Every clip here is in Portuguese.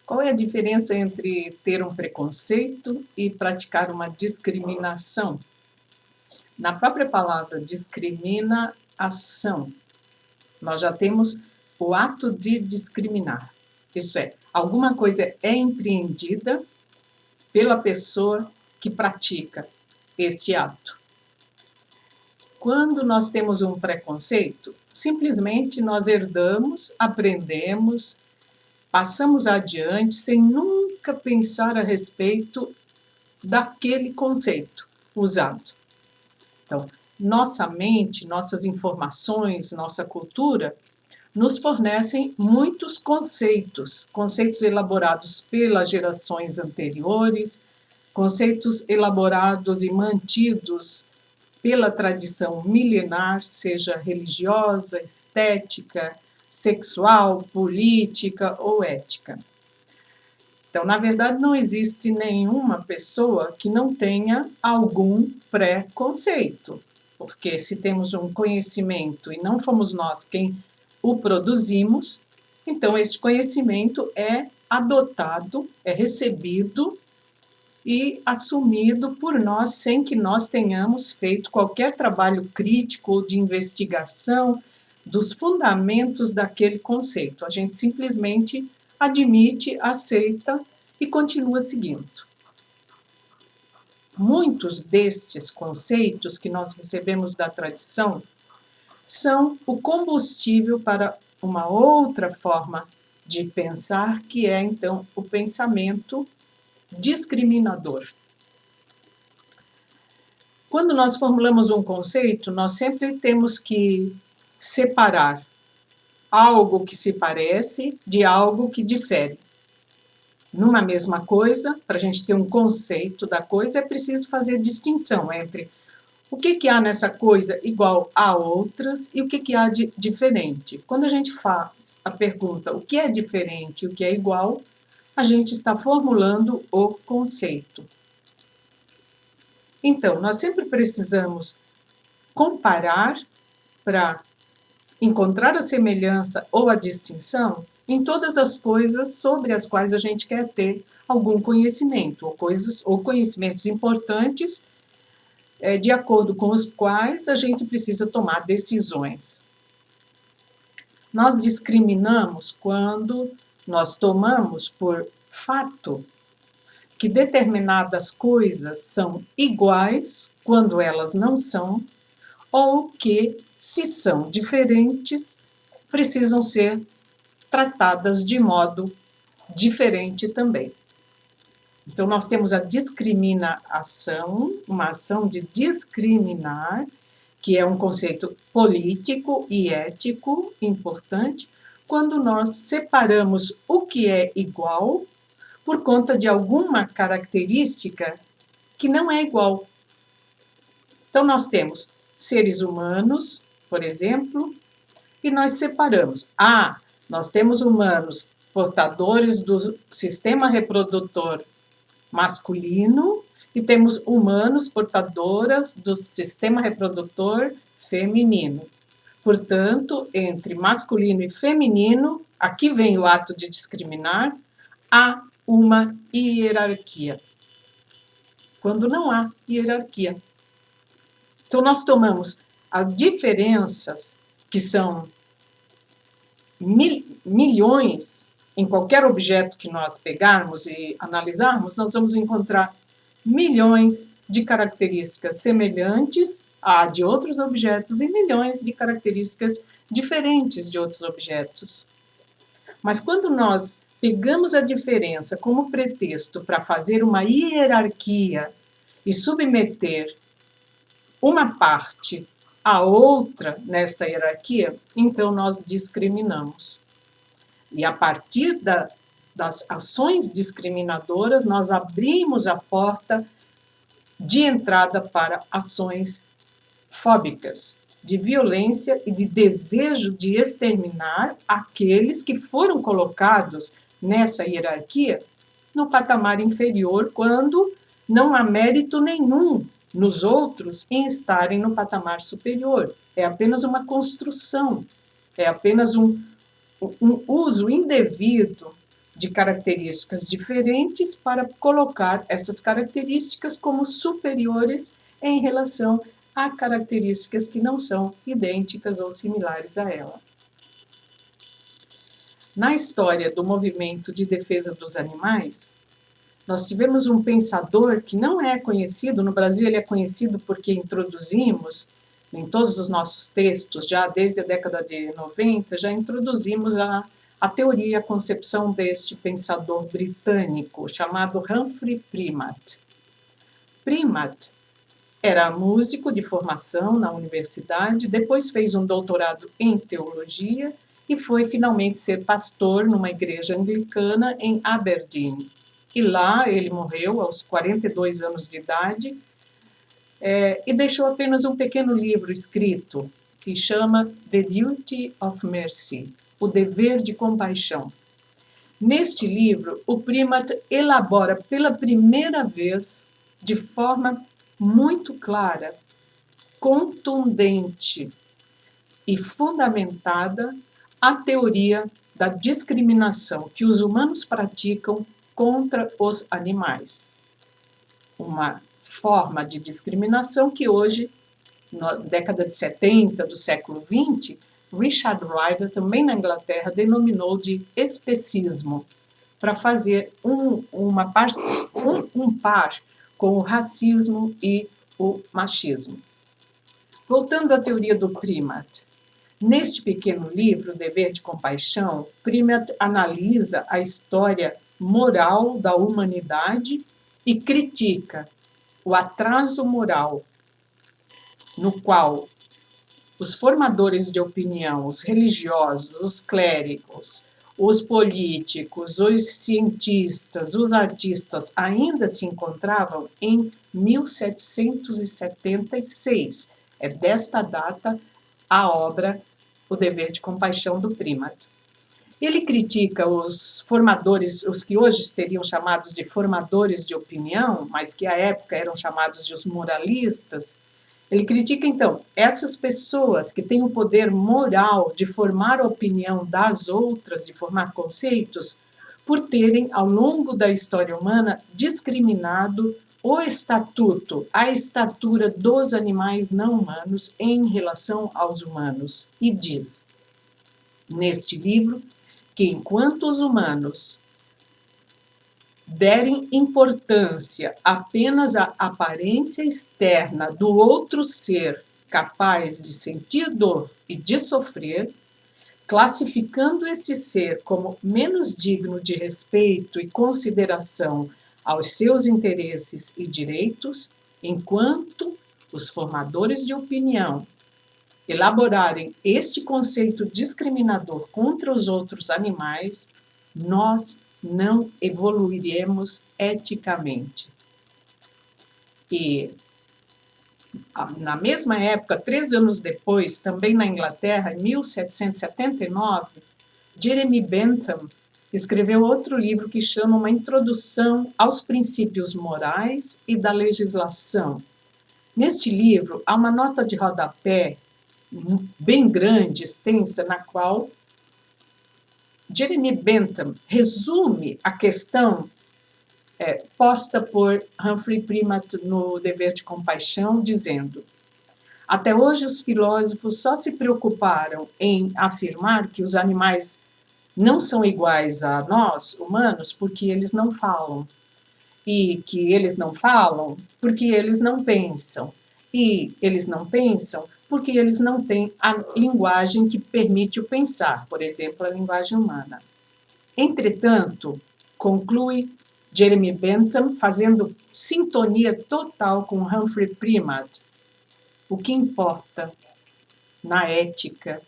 Qual é a diferença entre ter um preconceito e praticar uma discriminação? Na própria palavra discriminação, nós já temos o ato de discriminar. Isto é, alguma coisa é empreendida pela pessoa que pratica esse ato. Quando nós temos um preconceito, simplesmente nós herdamos, aprendemos, passamos adiante sem nunca pensar a respeito daquele conceito usado. Então, nossa mente, nossas informações, nossa cultura nos fornecem muitos conceitos, conceitos elaborados pelas gerações anteriores, conceitos elaborados e mantidos pela tradição milenar, seja religiosa, estética, sexual, política ou ética. Então, na verdade, não existe nenhuma pessoa que não tenha algum preconceito, porque se temos um conhecimento e não fomos nós quem o produzimos, então esse conhecimento é adotado, é recebido e assumido por nós sem que nós tenhamos feito qualquer trabalho crítico ou de investigação dos fundamentos daquele conceito. A gente simplesmente admite, aceita e continua seguindo. Muitos destes conceitos que nós recebemos da tradição são o combustível para uma outra forma de pensar, que é, então, o pensamento discriminador. Quando nós formulamos um conceito, nós sempre temos que separar algo que se parece de algo que difere. Numa mesma coisa, para a gente ter um conceito da coisa, é preciso fazer distinção entre o que há nessa coisa igual a outras e o que há de diferente. Quando a gente faz a pergunta o que é diferente e o que é igual, a gente está formulando o conceito. Então, nós sempre precisamos comparar para encontrar a semelhança ou a distinção em todas as coisas sobre as quais a gente quer ter algum conhecimento, ou conhecimentos importantes, de acordo com os quais a gente precisa tomar decisões. Nós discriminamos quando nós tomamos por fato que determinadas coisas são iguais quando elas não são, ou que, se são diferentes, precisam ser tratadas de modo diferente também. Então, nós temos a discriminação, uma ação de discriminar, que é um conceito político e ético importante, quando nós separamos o que é igual por conta de alguma característica que não é igual. Então, nós temos seres humanos, por exemplo, e nós separamos. Nós temos humanos portadores do sistema reprodutor masculino e temos humanos portadoras do sistema reprodutor feminino. Portanto, entre masculino e feminino, aqui vem o ato de discriminar, há uma hierarquia. Quando não há hierarquia. Então, nós tomamos as diferenças, que são milhões, em qualquer objeto que nós pegarmos e analisarmos, nós vamos encontrar milhões de características semelhantes a de outros objetos e milhões de características diferentes de outros objetos. Mas quando nós pegamos a diferença como pretexto para fazer uma hierarquia e submeter uma parte a outra nesta hierarquia, então nós discriminamos. E a partir das ações discriminadoras, nós abrimos a porta de entrada para ações fóbicas, de violência e de desejo de exterminar aqueles que foram colocados nessa hierarquia no patamar inferior, quando não há mérito nenhum nos outros em estarem no patamar superior. É apenas uma construção, é apenas um uso indevido de características diferentes para colocar essas características como superiores em relação a características que não são idênticas ou similares a ela. Na história do movimento de defesa dos animais, nós tivemos um pensador que não é conhecido, no Brasil ele é conhecido porque introduzimos em todos os nossos textos, já desde a década de 90, já introduzimos a teoria, a concepção deste pensador britânico, chamado Humphrey Primat. Primat era músico de formação na universidade, depois fez um doutorado em teologia e foi finalmente ser pastor numa igreja anglicana em Aberdeen. E lá ele morreu aos 42 anos de idade, e deixou apenas um pequeno livro escrito que chama The Duty of Mercy, o dever de compaixão. Neste livro, o Primat elabora pela primeira vez, de forma muito clara, contundente e fundamentada, a teoria da discriminação que os humanos praticam contra os animais. Uma forma de discriminação que hoje, na década de 70 do século XX, Richard Ryder, também na Inglaterra, denominou de especismo, para fazer um par com o racismo e o machismo. Voltando à teoria do Primat, neste pequeno livro, Dever de Compaixão, Primat analisa a história moral da humanidade e critica o atraso moral no qual os formadores de opinião, os religiosos, os clérigos, os políticos, os cientistas, os artistas ainda se encontravam em 1776. É desta data a obra O Dever de Compaixão do Primat. Ele critica os formadores, os que hoje seriam chamados de formadores de opinião, mas que à época eram chamados de os moralistas. Ele critica, então, essas pessoas que têm o poder moral de formar a opinião das outras, de formar conceitos, por terem, ao longo da história humana, discriminado o estatuto, a estatura dos animais não humanos em relação aos humanos. E diz, neste livro, que enquanto os humanos derem importância apenas à aparência externa do outro ser capaz de sentir dor e de sofrer, classificando esse ser como menos digno de respeito e consideração aos seus interesses e direitos, enquanto os formadores de opinião elaborarem este conceito discriminador contra os outros animais, nós não evoluiremos eticamente. E, na mesma época, 3 anos depois, também na Inglaterra, em 1779, Jeremy Bentham escreveu outro livro que chama Uma Introdução aos Princípios Morais e da Legislação. Neste livro, há uma nota de rodapé bem grande, extensa, na qual Jeremy Bentham resume a questão posta por Humphrey Primat no Dever de Compaixão, dizendo: até hoje os filósofos só se preocuparam em afirmar que os animais não são iguais a nós, humanos, porque eles não falam. E que eles não falam porque eles não pensam. E eles não pensam porque eles não têm a linguagem que permite o pensar, por exemplo, a linguagem humana. Entretanto, conclui Jeremy Bentham, fazendo sintonia total com Humphrey Primat, o que importa na ética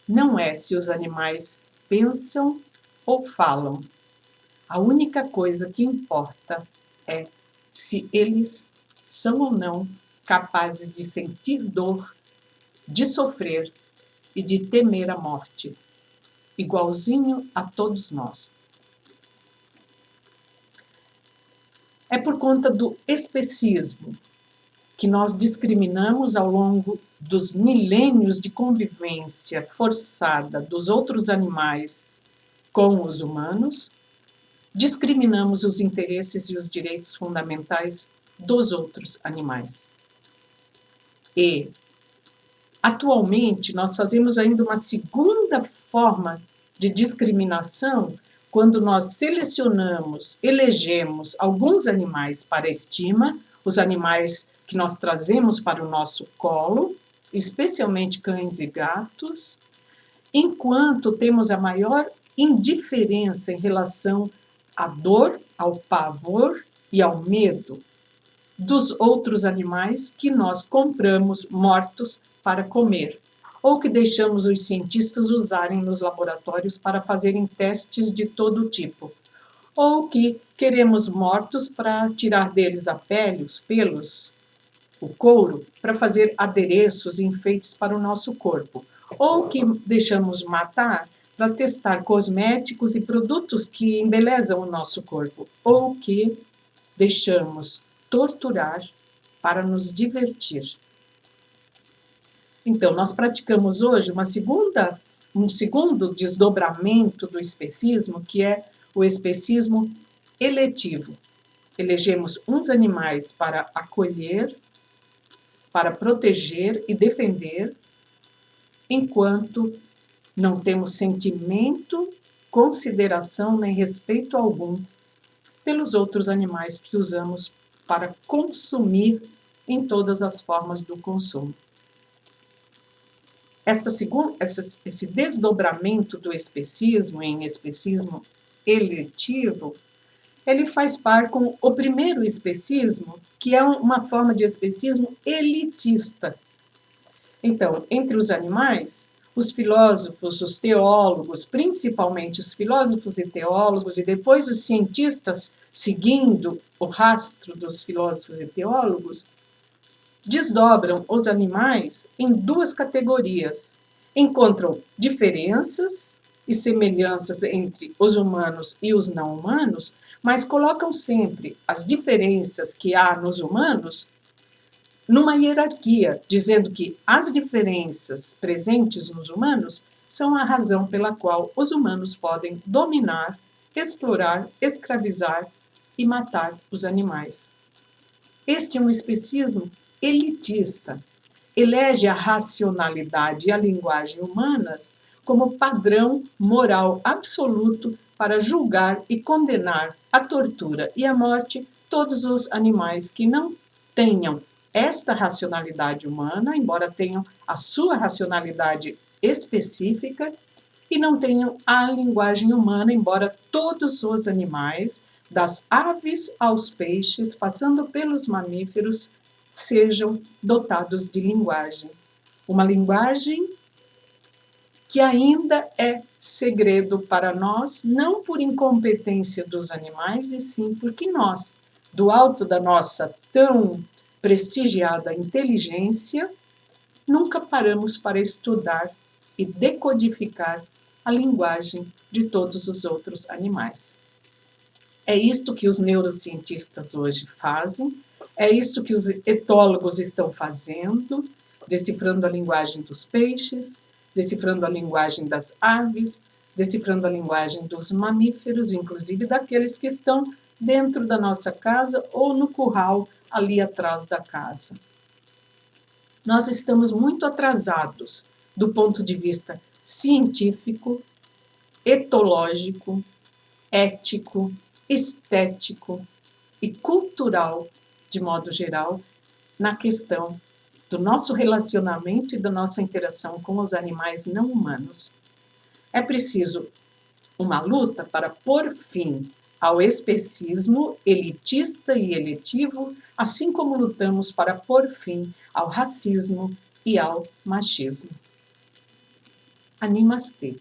não é se os animais pensam ou falam. A única coisa que importa é se eles são ou não capazes de sentir dor, de sofrer e de temer a morte, igualzinho a todos nós. É por conta do especismo que nós discriminamos ao longo dos milênios de convivência forçada dos outros animais com os humanos, discriminamos os interesses e os direitos fundamentais dos outros animais. E, atualmente, nós fazemos ainda uma segunda forma de discriminação quando nós selecionamos, elegemos alguns animais para estima, os animais que nós trazemos para o nosso colo, especialmente cães e gatos, enquanto temos a maior indiferença em relação à dor, ao pavor e ao medo dos outros animais que nós compramos mortos para comer, ou que deixamos os cientistas usarem nos laboratórios para fazerem testes de todo tipo, ou que queremos mortos para tirar deles a pele, os pelos, o couro, para fazer adereços e enfeites para o nosso corpo, ou que deixamos matar para testar cosméticos e produtos que embelezam o nosso corpo, ou que deixamos torturar para nos divertir. Então, nós praticamos hoje um segundo desdobramento do especismo, que é o especismo eletivo. Elegemos uns animais para acolher, para proteger e defender, enquanto não temos sentimento, consideração nem respeito algum pelos outros animais que usamos para consumir em todas as formas do consumo. Esse desdobramento do especismo em especismo eletivo, ele faz par com o primeiro especismo, que é uma forma de especismo elitista. Então, entre os animais, os filósofos, os teólogos, principalmente os filósofos e teólogos, e depois os cientistas, seguindo o rastro dos filósofos e teólogos, desdobram os animais em duas categorias. Encontram diferenças e semelhanças entre os humanos e os não humanos, mas colocam sempre as diferenças que há nos humanos numa hierarquia, dizendo que as diferenças presentes nos humanos são a razão pela qual os humanos podem dominar, explorar, escravizar e matar os animais. Este é um especismo elitista. Elege a racionalidade e a linguagem humanas como padrão moral absoluto para julgar e condenar a tortura e a morte todos os animais que não tenham esta racionalidade humana, embora tenham a sua racionalidade específica, e não tenham a linguagem humana, embora todos os animais, das aves aos peixes, passando pelos mamíferos, sejam dotados de linguagem. Uma linguagem que ainda é segredo para nós, não por incompetência dos animais, e sim porque nós, do alto da nossa tão prestigiada inteligência, nunca paramos para estudar e decodificar a linguagem de todos os outros animais. É isto que os neurocientistas hoje fazem, é isto que os etólogos estão fazendo, decifrando a linguagem dos peixes, decifrando a linguagem das aves, decifrando a linguagem dos mamíferos, inclusive daqueles que estão dentro da nossa casa ou no curral ali atrás da casa. Nós estamos muito atrasados do ponto de vista científico, etológico, ético, estético e cultural, de modo geral, na questão do nosso relacionamento e da nossa interação com os animais não humanos. É preciso uma luta para pôr fim ao especismo elitista e eletivo, assim como lutamos para pôr fim ao racismo e ao machismo. Namastê.